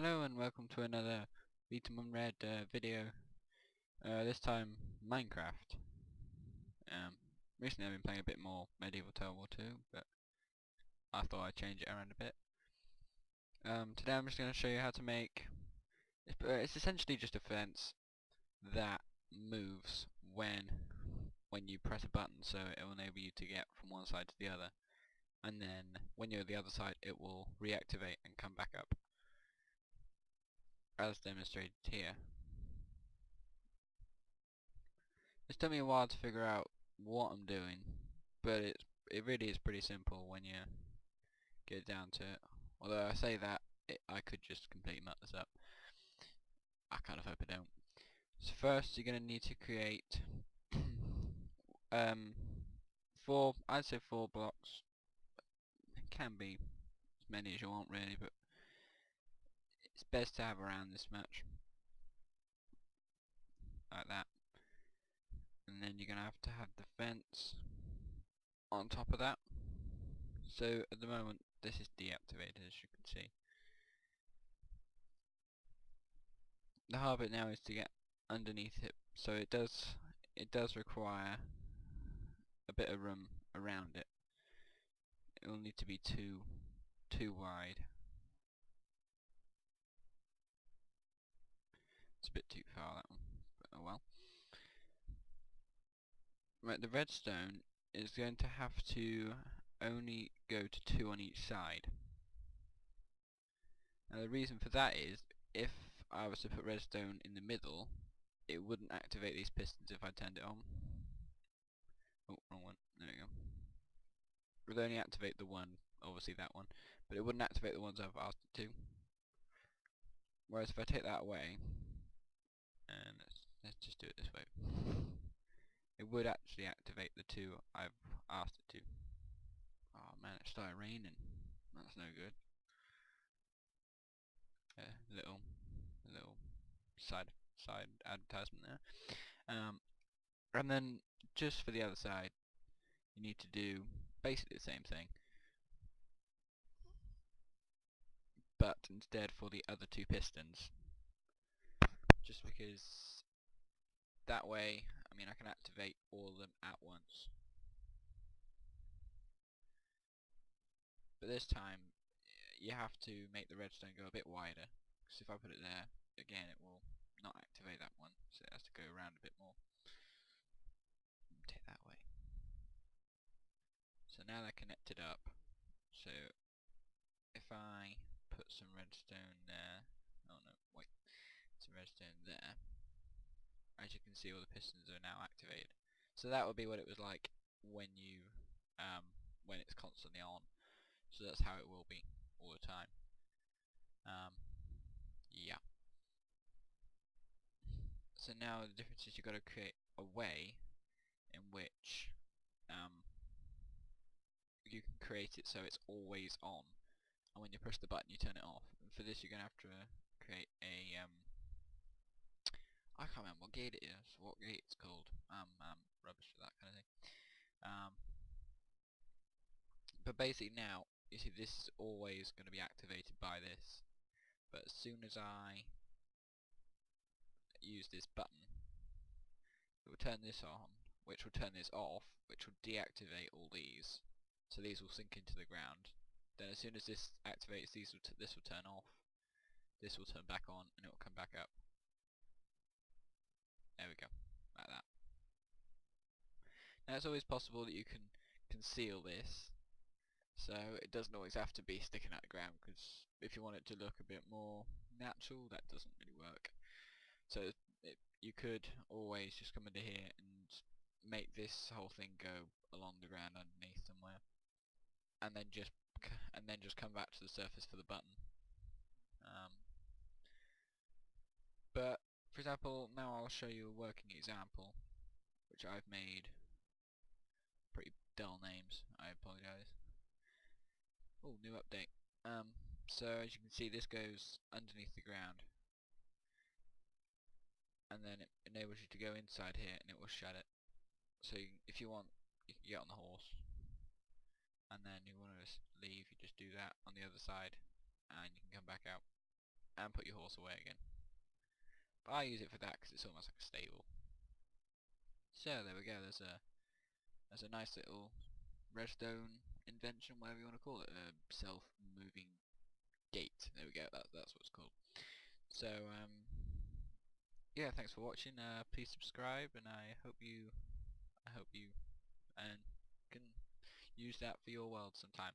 Hello and welcome to another Beatum Unread video. This time Minecraft. Um, Recently I've been playing a bit more Medieval Total War 2, but I thought I'd change it around a bit. Today I'm just going to show you how to make. It's essentially just a fence that moves when you press a button, so it will enable you to get from one side to the other, and then when you're at the other side, it will reactivate and come back up, as demonstrated here. It's taken me a while to figure out what I'm doing, but it really is pretty simple when you get down to it. Although I say that, I could just completely muck this up. I kind of hope I don't. So first you're going to need to create um, I'd say 4 blocks. It can be as many as you want really, but it's best to have around this much. Like that. And then you're going to have the fence on top of that. So at the moment this is deactivated, as you can see. The hard bit now is to get underneath it, so it does require a bit of room around it. It will need to be too wide. It's a bit too far, that one, but oh well. Right, the redstone is going to have to only go to 2 on each side. Now the reason for that is, if I was to put redstone in the middle, it wouldn't activate these pistons if I turned it on. Oh, wrong one. There we go. It would only activate the one, obviously that one, but it wouldn't activate the ones I've asked it to. Whereas if I take that away, and let's just do it this way, it would actually activate the 2 I've asked it to. Oh man, it started raining. That's no good. Little side advertisement there. And then just for the other side, you need to do basically the same thing, but instead for the other 2 pistons. Just because that way, I mean, I can activate all of them at once. But this time, you have to make the redstone go a bit wider, because if I put it there, again it will not activate that one, so it has to go around a bit more. Take that away. So now they're connected up, so if I put some redstone there, oh no, wait, some redstone there, as you can see all the pistons are now activated. So that would be what it was like when when it's constantly on. So that's how it will be all the time. Yeah. So now the difference is you've got to create a way in which you can create it so it's always on, and when you push the button you turn it off. And for this you're going to have to create a I can't remember what gate it is, what gate it's called. Rubbish for that kind of thing. But basically now, you see this is always going to be activated by this, but as soon as I use this button, it will turn this on, which will turn this off, which will deactivate all these, so these will sink into the ground. Then as soon as this activates, this will turn off, this will turn back on, and it will come back up. There we go, like that. Now it's always possible that you can conceal this, so it doesn't always have to be sticking out the ground, because if you want it to look a bit more natural, that doesn't really work. So you could always just come into here and make this whole thing go along the ground underneath somewhere, and then just come back to the surface for the button. But for example, now I'll show you a working example, which I've made pretty dull names. I apologise. Oh, new update. So as you can see, this goes underneath the ground, and then it enables you to go inside here, and it will shut it. So if you want, you can get on the horse, and then you want to leave, you just do that on the other side, and you can come back out, and put your horse away again. But I use it for that because it's almost like a stable. So there we go. There's a nice little redstone invention, whatever you want to call it, a self-moving gate. There we go. That's what it's called. So yeah, thanks for watching. Please subscribe, and I hope you can use that for your world sometime.